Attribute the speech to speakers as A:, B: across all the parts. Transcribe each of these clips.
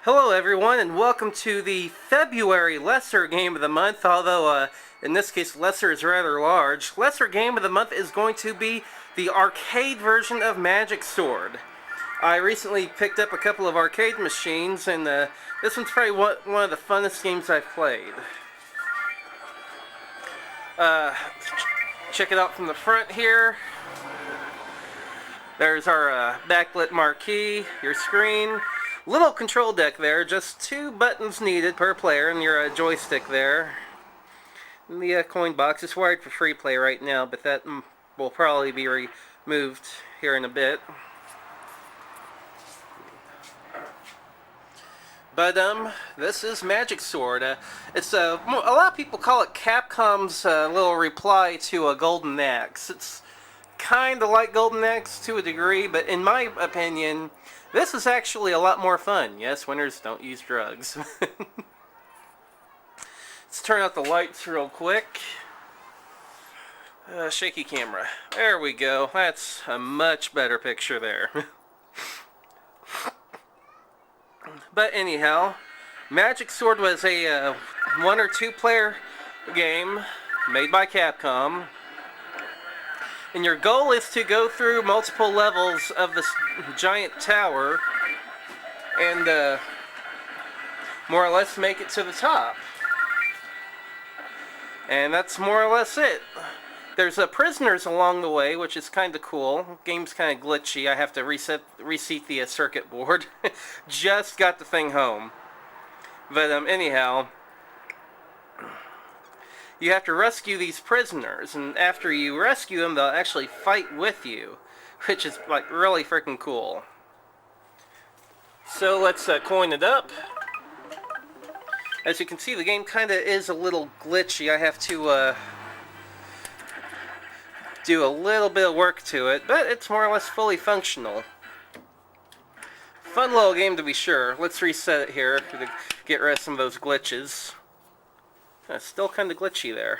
A: Hello everyone, and welcome to the February Lesser Game of the Month, although in this case Lesser is rather large. Lesser Game of the Month is going to be the arcade version of Magic Sword. I recently picked up a couple of arcade machines, and this one's probably one of the funnest games I've played. Check it out from the front here. There's our backlit marquee, your screen. Little control deck there, just 2 buttons needed per player, and your joystick there. And the coin box is wired for free play right now, but that will probably be removed here in a bit. But this is Magic Sword. It's a lot of people call it Capcom's little reply to a Golden Axe. It's kind of like Golden Axe to a degree, but in my opinion, this is actually a lot more fun. Yes, winners don't use drugs. Let's turn out the lights real quick. Shaky camera. There we go. That's a much better picture there. But anyhow, Magic Sword was a 1 or 2 player game made by Capcom. And your goal is to go through multiple levels of this giant tower and more or less make it to the top. And that's more or less it. There's prisoners along the way, which is kind of cool. Game's kind of glitchy. I have to reset the circuit board. Just got the thing home. But anyhow, you have to rescue these prisoners, and after you rescue them, they'll actually fight with you, which is like really freaking cool. So let's coin it up. As you can see, the game kind of is a little glitchy. I have to do a little bit of work to it, but it's more or less fully functional. Fun little game to be sure. Let's reset it here to get rid of some of those glitches. It's still kind of glitchy there.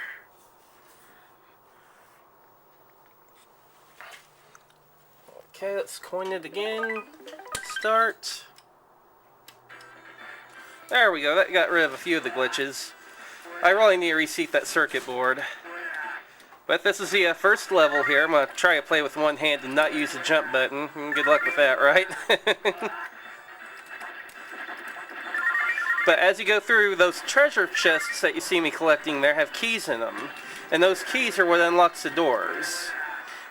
A: Okay, let's coin it again. Start. There we go. That got rid of a few of the glitches. I really need to reset that circuit board. But this is the first level here. I'm going to try to play with one hand and not use the jump button. Good luck with that, right? But as you go through, those treasure chests that you see me collecting there have keys in them. And those keys are what unlocks the doors.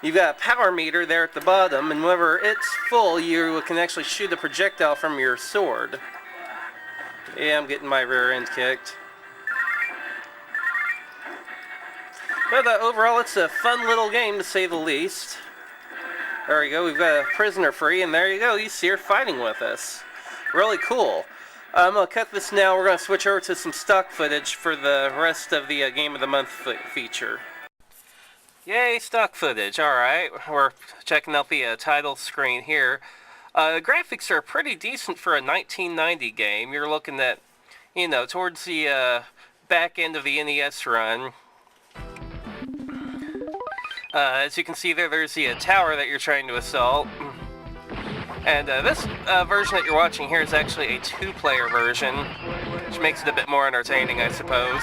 A: You've got a power meter there at the bottom, and whenever it's full, you can actually shoot a projectile from your sword. Yeah, I'm getting my rear end kicked. But overall, it's a fun little game, to say the least. There we go, we've got a prisoner free, and there you go, you see her fighting with us. Really cool. I'm going to cut this now. We're going to switch over to some stock footage for the rest of the Game of the Month feature. Yay, stock footage. Alright, we're checking out the title screen here. Graphics are pretty decent for a 1990 game. You're looking at, you know, towards the back end of the NES run. As you can see there, there's the tower that you're trying to assault. And this version that you're watching here is actually a 2-player version, which makes it a bit more entertaining, I suppose.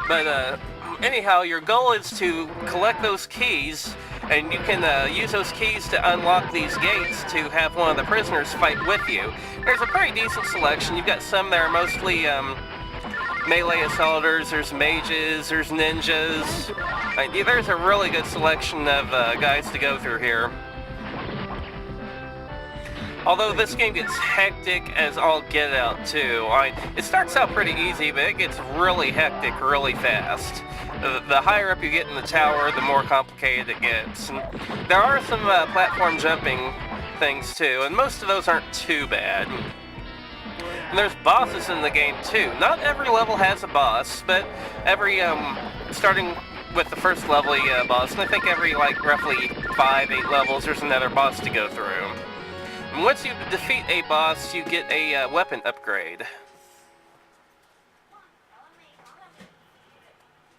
A: But anyhow, your goal is to collect those keys, and you can use those keys to unlock these gates to have one of the prisoners fight with you. There's a pretty decent selection. You've got some that are mostly melee assaulters, there's mages, there's ninjas. There's a really good selection of guys to go through here. Although this game gets hectic as all get out too. It starts out pretty easy, but it gets really hectic really fast. The higher up you get in the tower, the more complicated it gets. And there are some platform jumping things too, and most of those aren't too bad. And there's bosses in the game too. Not every level has a boss, but every, starting with the first level boss, and I think every, like, roughly 5-8 levels, there's another boss to go through. And once you defeat a boss, you get a weapon upgrade.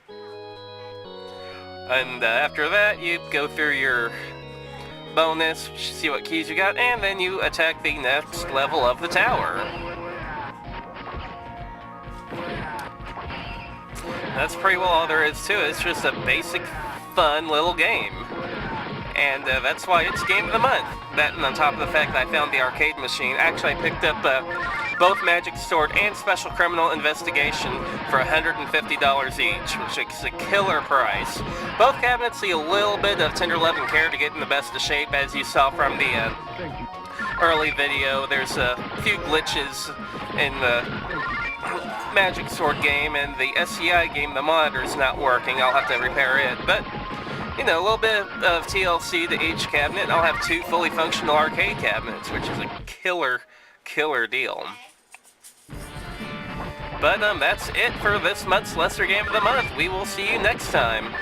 A: And after that, you go through your bonus, see what keys you got, and then you attack the next level of the tower. That's pretty well all there is to it. It's just a basic, fun little game. And that's why it's Game of the Month. That, and on top of the fact that I found the arcade machine. Actually, I picked up both Magic Sword and Special Criminal Investigation for $150 each, which is a killer price. Both cabinets see a little bit of tender love and care to get in the best of shape, as you saw from the early video. There's a few glitches in the Magic Sword game, and the SCI game, the monitor's not working. I'll have to repair it, but you know, a little bit of TLC to each cabinet. I'll have 2 fully functional arcade cabinets, which is a killer deal. But that's it for this month's Lesser Game of the Month. We will see you next time.